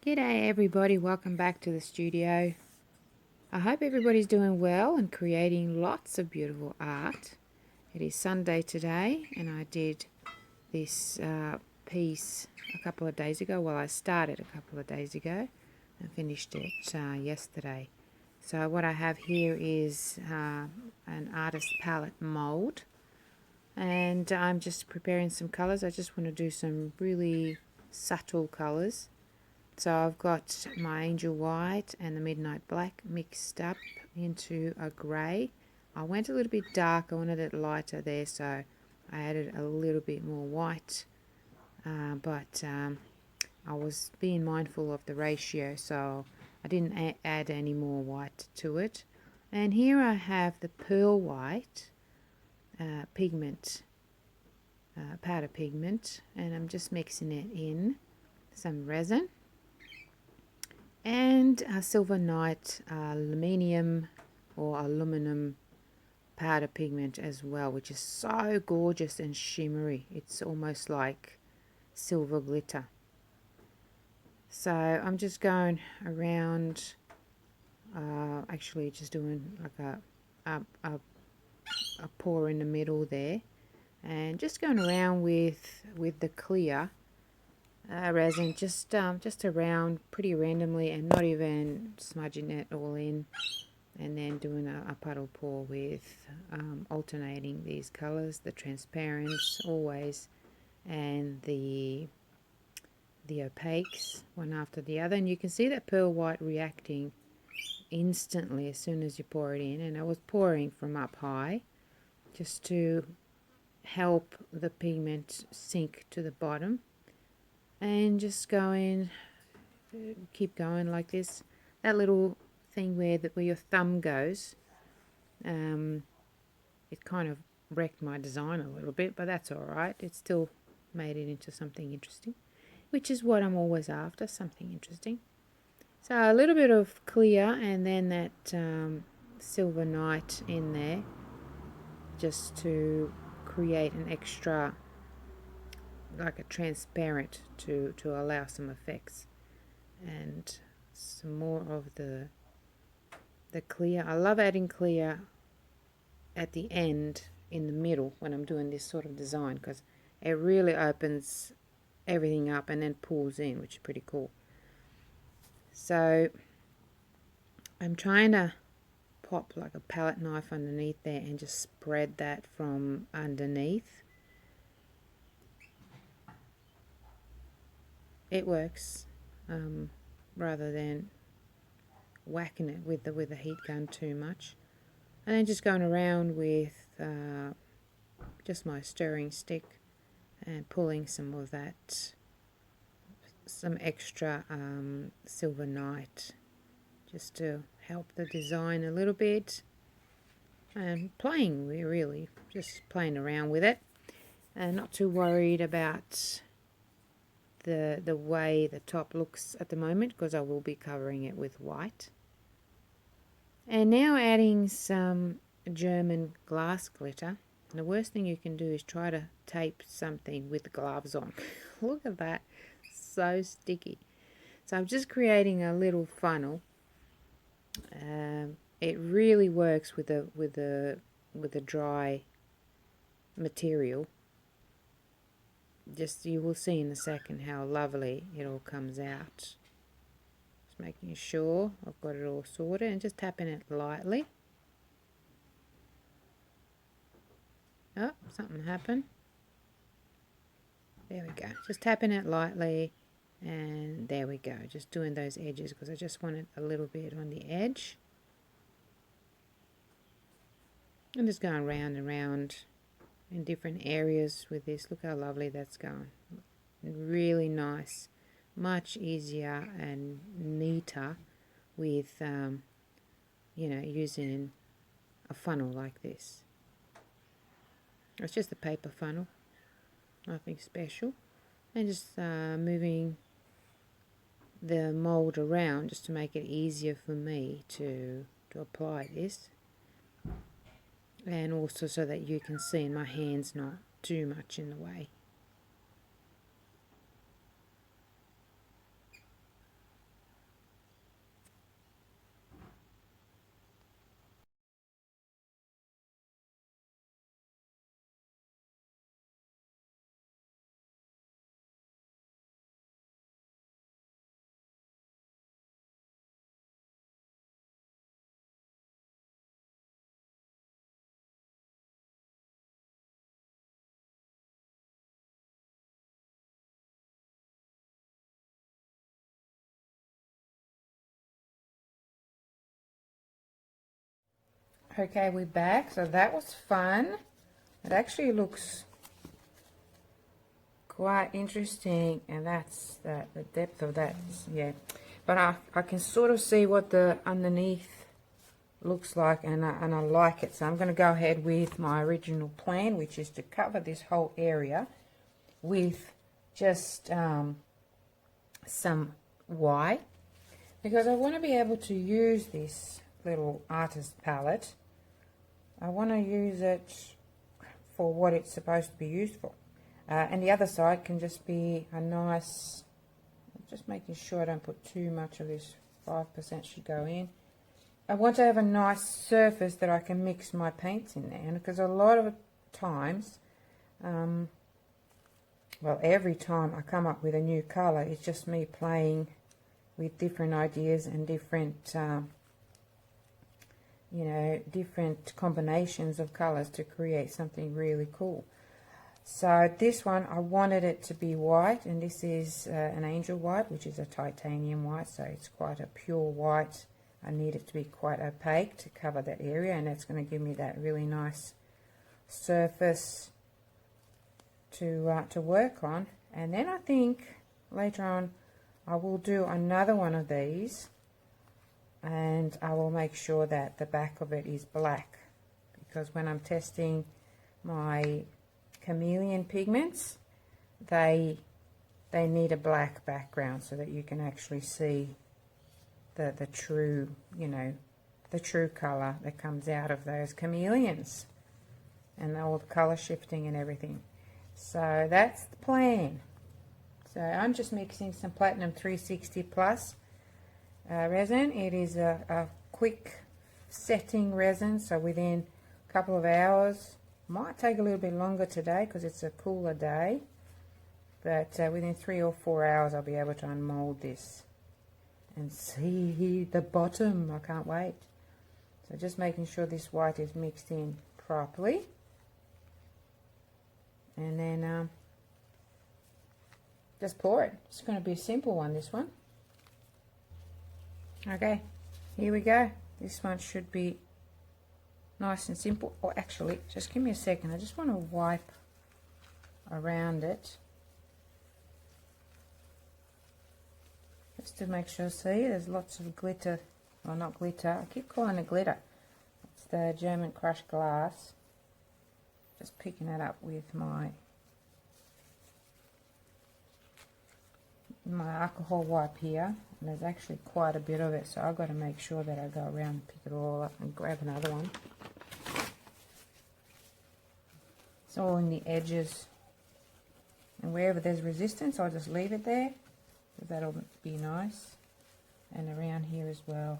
G'day everybody, welcome back to the studio. I hope everybody's doing well and creating lots of beautiful art. It is Sunday today and I did this piece a couple of days ago. Well, I started a couple of days ago and finished it yesterday. So what I have here is an Artist Palette mold, and I'm just preparing some colours. I just want to do some really subtle colours. So I've got my Angel White and the Midnight Black mixed up into a grey. I went a little bit dark, I wanted it lighter there, so I added a little bit more white. But I was being mindful of the ratio, so I didn't add any more white to it. And here I have the Pearl White pigment, powder pigment, and I'm just mixing it in some resin. And a Silver Night aluminium or aluminum powder pigment as well, which is so gorgeous and shimmery. It's almost like silver glitter. So I'm just going around, actually just doing like a pour in the middle there, and just going around with the clear resin, just around pretty randomly and not even smudging it all in, and then doing a puddle pour with alternating these colors, the transparents always and the opaques, one after the other. And you can see that pearl white reacting instantly as soon as you pour it in, and I was pouring from up high just to help the pigment sink to the bottom. And just keep going like this. That little thing where your thumb goes, it kind of wrecked my design a little bit, but that's alright. It still made it into something interesting, which is what I'm always after, something interesting. So a little bit of clear and then that Silver Night in there, just to create an extra, like a transparent, to allow some effects, and some more of the clear. I love adding clear at the end in the middle when I'm doing this sort of design, because it really opens everything up and then pulls in, which is pretty cool. So I'm trying to pop like a palette knife underneath there and just spread that from underneath. It works, rather than whacking it with the heat gun too much. And then just going around with just my stirring stick and pulling some of that, some extra Silver Night, just to help the design a little bit, and playing, really just playing around with it, and not too worried about the way the top looks at the moment, because I will be covering it with white. And now adding some German glass glitter. And the worst thing you can do is try to tape something with gloves on. Look at that, so sticky. So I'm just creating a little funnel. It really works with the dry material. Just, you will see in a second how lovely it all comes out. Just making sure I've got it all sorted and just tapping it lightly. Oh, something happened. There we go. Just tapping it lightly, and there we go. Just doing those edges because I just want it a little bit on the edge. I'm just going round and round in different areas with this. Look how lovely that's going. Really nice, much easier and neater with you know, using a funnel like this. It's just a paper funnel, nothing special. And just moving the mold around just to make it easier for me to apply this, and also so that you can see my hands not too much in the way. Okay, we're back. So that was fun. It actually looks quite interesting, and that's the depth of that. Yeah, but I can sort of see what the underneath looks like, and I like it. So I'm going to go ahead with my original plan, which is to cover this whole area with just some white, because I want to be able to use this little artist palette. I want to use it for what it's supposed to be used for. And the other side can just be a nice, just making sure I don't put too much of this, 5% should go in. I want to have a nice surface that I can mix my paints in there, and because a lot of times, well, every time I come up with a new colour, it's just me playing with different ideas and different, you know, different combinations of colours to create something really cool. So this one, I wanted it to be white, and this is an angel white, which is a titanium white, so it's quite a pure white. I need it to be quite opaque to cover that area, and that's going to give me that really nice surface to work on. And then I think later on I will do another one of these, and I will make sure that the back of it is black, because when I'm testing my chameleon pigments, they need a black background so that you can actually see the true, you know, the true color that comes out of those chameleons, and all the color shifting and everything. So that's the plan. So I'm just mixing some Platinum 360 Plus resin. It is a quick setting resin, so within a couple of hours, might take a little bit longer today because it's a cooler day, but within 3 or 4 hours I'll be able to unmold this and see the bottom. I can't wait. So just making sure this white is mixed in properly, and then just pour it. It's going to be a simple one, this one. Okay, here we go. This one should be nice and simple. Or actually, just give me a second. I just want to wipe around it just to make sure. See, there's lots of glitter. Well, not glitter. I keep calling it glitter. It's the German crushed glass. Just picking it up with my alcohol wipe here, and there's actually quite a bit of it, so I've got to make sure that I go around and pick it all up and grab another one. It's all in the edges, and wherever there's resistance I'll just leave it there, so that'll be nice, and around here as well.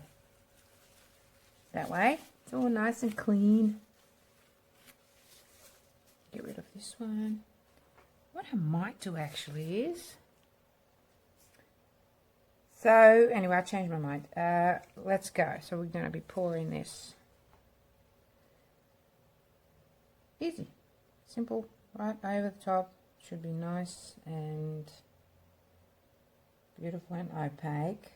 That way it's all nice and clean. Get rid of this one. What I might do actually is, so anyway, I changed my mind. Let's go. So we're going to be pouring this. Easy, simple, right over the top. Should be nice and beautiful and opaque.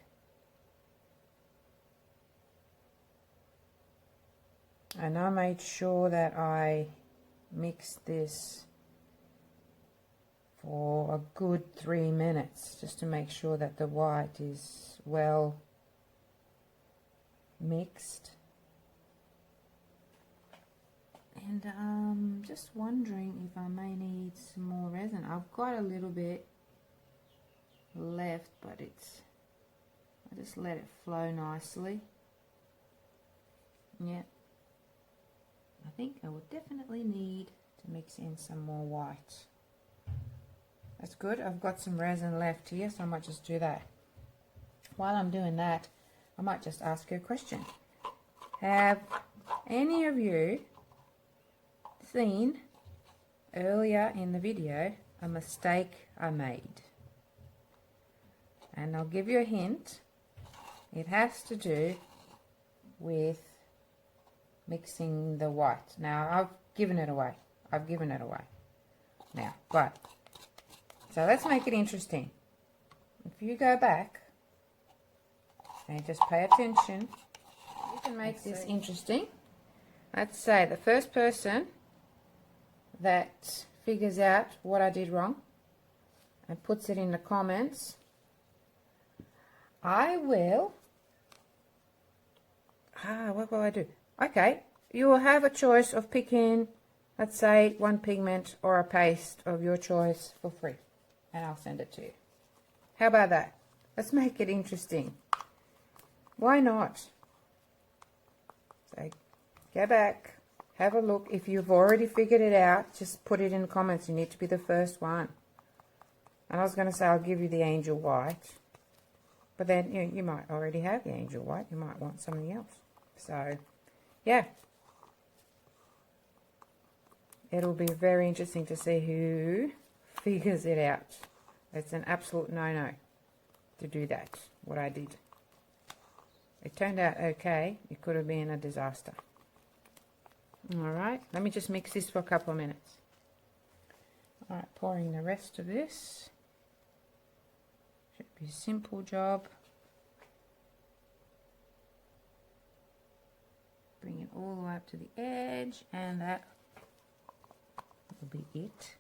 And I made sure that I mixed this for a good 3 minutes, just to make sure that the white is well mixed. And just wondering if I may need some more resin. I've got a little bit left, but I just let it flow nicely. Yeah, I think I will definitely need to mix in some more white. That's good. I've got some resin left here, so I might just do that. While I'm doing that, I might just ask you a question. Have any of you seen earlier in the video a mistake I made? And I'll give you a hint. It has to do with mixing the white. Now, I've given it away. Now, but so let's make it interesting. If you go back and just pay attention, you can make this interesting. let's say the first person that figures out what I did wrong and puts it in the comments, I will, what will I do? Okay, you will have a choice of picking, let's say, one pigment or a paste of your choice for free, and I'll send it to you. How about that? Let's make it interesting. Why not? So go back, have a look. If you've already figured it out, just put it in the comments. You need to be the first one. And I was going to say I'll give you the angel white, but then you might already have the angel white. You might want something else. So yeah, it'll be very interesting to see who figures it out. It's an absolute no-no to do that, what I did. It turned out okay. It could have been a disaster. Alright, let me just mix this for a couple of minutes. Alright, pouring the rest of this. Should be a simple job. Bring it all the way up to the edge, and that will be it.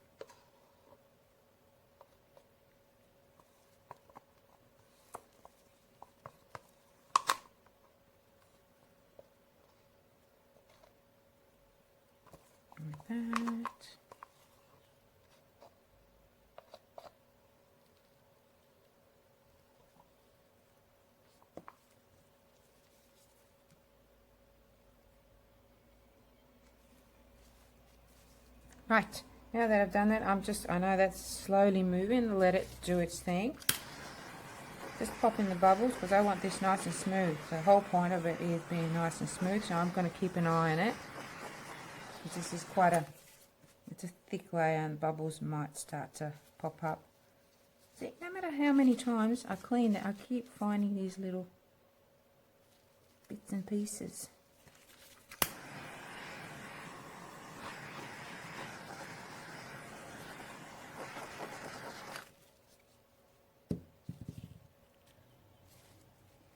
Like that. Right, now that I've done that, I know that's slowly moving, let it do its thing. Just pop in the bubbles because I want this nice and smooth. The whole point of it is being nice and smooth, so I'm going to keep an eye on it. This is it's a thick layer and bubbles might start to pop up. See, no matter how many times I clean it, I keep finding these little bits and pieces.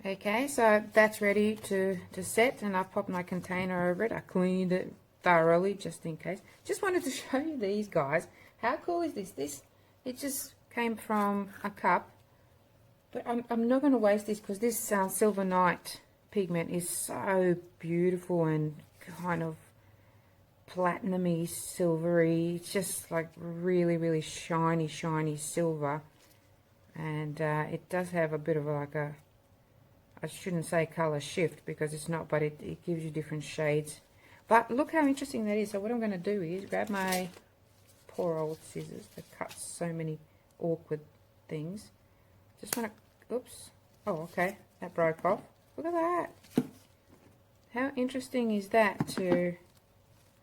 Okay, so that's ready to set, and I've popped my container over it. I cleaned it thoroughly just in case. Just wanted to show you these guys. How cool is this? It just came from a cup, but I'm not going to waste this because this Silver Night pigment is so beautiful and kind of platinumy, silvery. It's just like really shiny silver, and it does have a bit of like a, I shouldn't say color shift because it's not, but it gives you different shades. But look how interesting that is. So what I'm going to do is grab my poor old scissors that cuts so many awkward things. Just want to, oops, oh okay, that broke off. Look at that. How interesting is that to,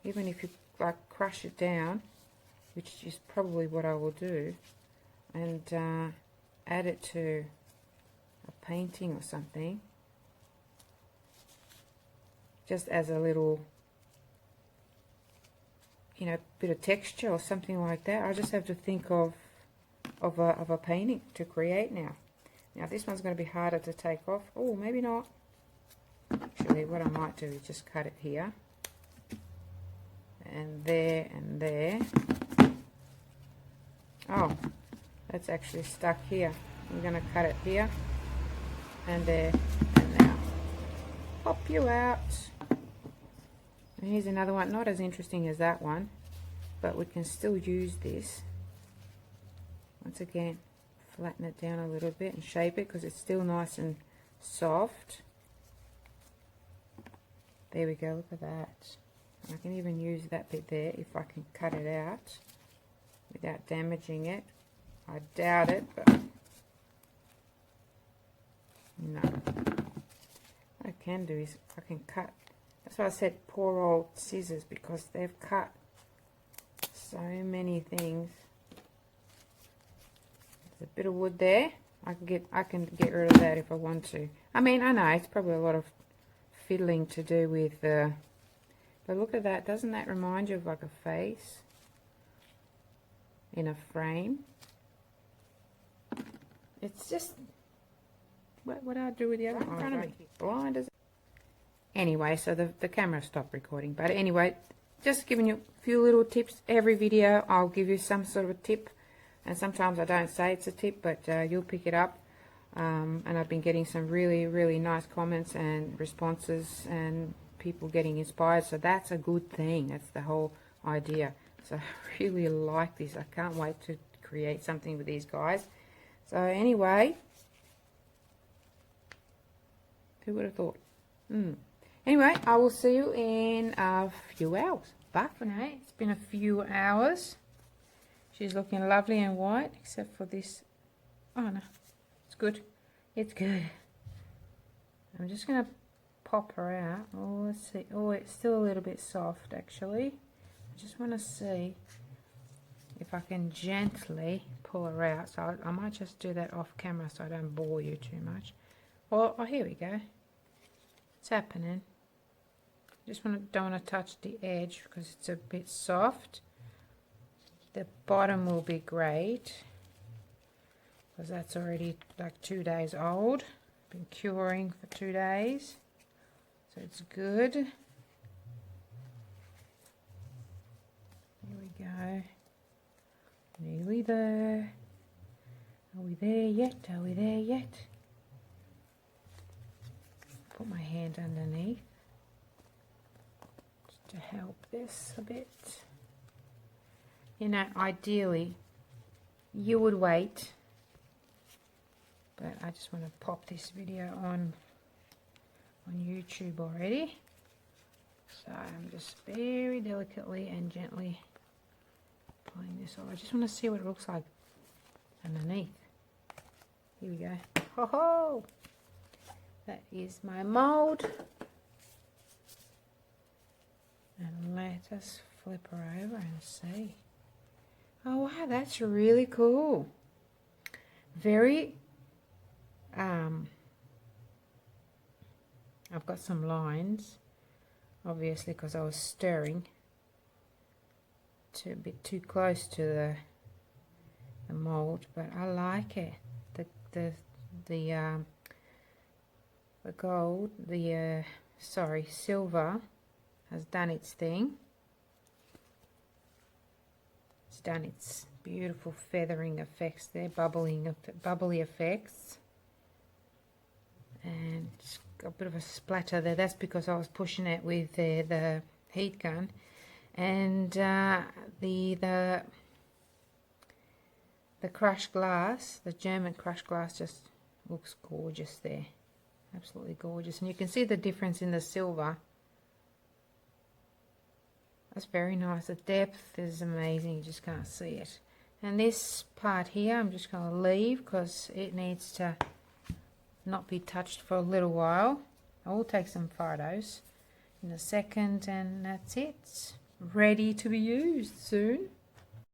even if you like crush it down, which is probably what I will do, and add it to a painting or something, just as a little, you know, bit of texture or something like that. I just have to think of a painting to create now. Now this one's going to be harder to take off. Oh, maybe not. Actually, what I might do is just cut it here, and there, and there. Oh, that's actually stuck here. I'm going to cut it here, and there, and now. Pop you out. And here's another one, not as interesting as that one, but we can still use this. Once again, flatten it down a little bit and shape it because it's still nice and soft. There we go, look at that. I can even use that bit there if I can cut it out without damaging it. I doubt it, but no. What I can do is I can cut. That's why I said poor old scissors, because they've cut so many things. There's a bit of wood there. I can get rid of that if I want to. I mean, I know it's probably a lot of fiddling to do with but look at that. Doesn't that remind you of like a face in a frame? It's just what I do with the other one. Blind as Anyway, so the camera stopped recording. But anyway, just giving you a few little tips. Every video I'll give you some sort of a tip, and sometimes I don't say it's a tip, but you'll pick it up. And I've been getting some really nice comments and responses, and people getting inspired, so that's a good thing. That's the whole idea. So I really like this. I can't wait to create something with these guys. So anyway, who would have thought? Anyway, I will see you in a few hours. Bye for now. It's been a few hours. She's looking lovely and white, except for this. Oh no, it's good. It's good. I'm just going to pop her out. Oh, let's see. Oh, it's still a little bit soft, actually. I just want to see if I can gently pull her out. So I might just do that off camera so I don't bore you too much. Oh, here we go. It's happening. Just don't want to touch the edge because it's a bit soft. The bottom will be great because that's already like 2 days old. Been curing for 2 days, so it's good. Here we go. Nearly there. Are we there yet? Are we there yet? Put my hand underneath just to help this a bit. You know, ideally you would wait, but I just want to pop this video on YouTube already. So I'm just very delicately and gently pulling this off. I just want to see what it looks like underneath. Here we go. Ho ho! That is my mold. And let us flip her over and see. Oh wow, that's really cool. Very I've got some lines, obviously, because I was stirring a bit too close to the mold, but I like it. The gold, silver has done its thing. It's done its beautiful feathering effects there, bubbly effects, and it's got a bit of a splatter there. That's because I was pushing it with the heat gun, and the crushed glass, the German crushed glass, just looks gorgeous there. Absolutely gorgeous. And you can see the difference in the silver. That's very nice. The depth is amazing. You just can't see it. And this part here I'm just going to leave because it needs to not be touched for a little while. I will take some photos in a second, and that's it. Ready to be used soon.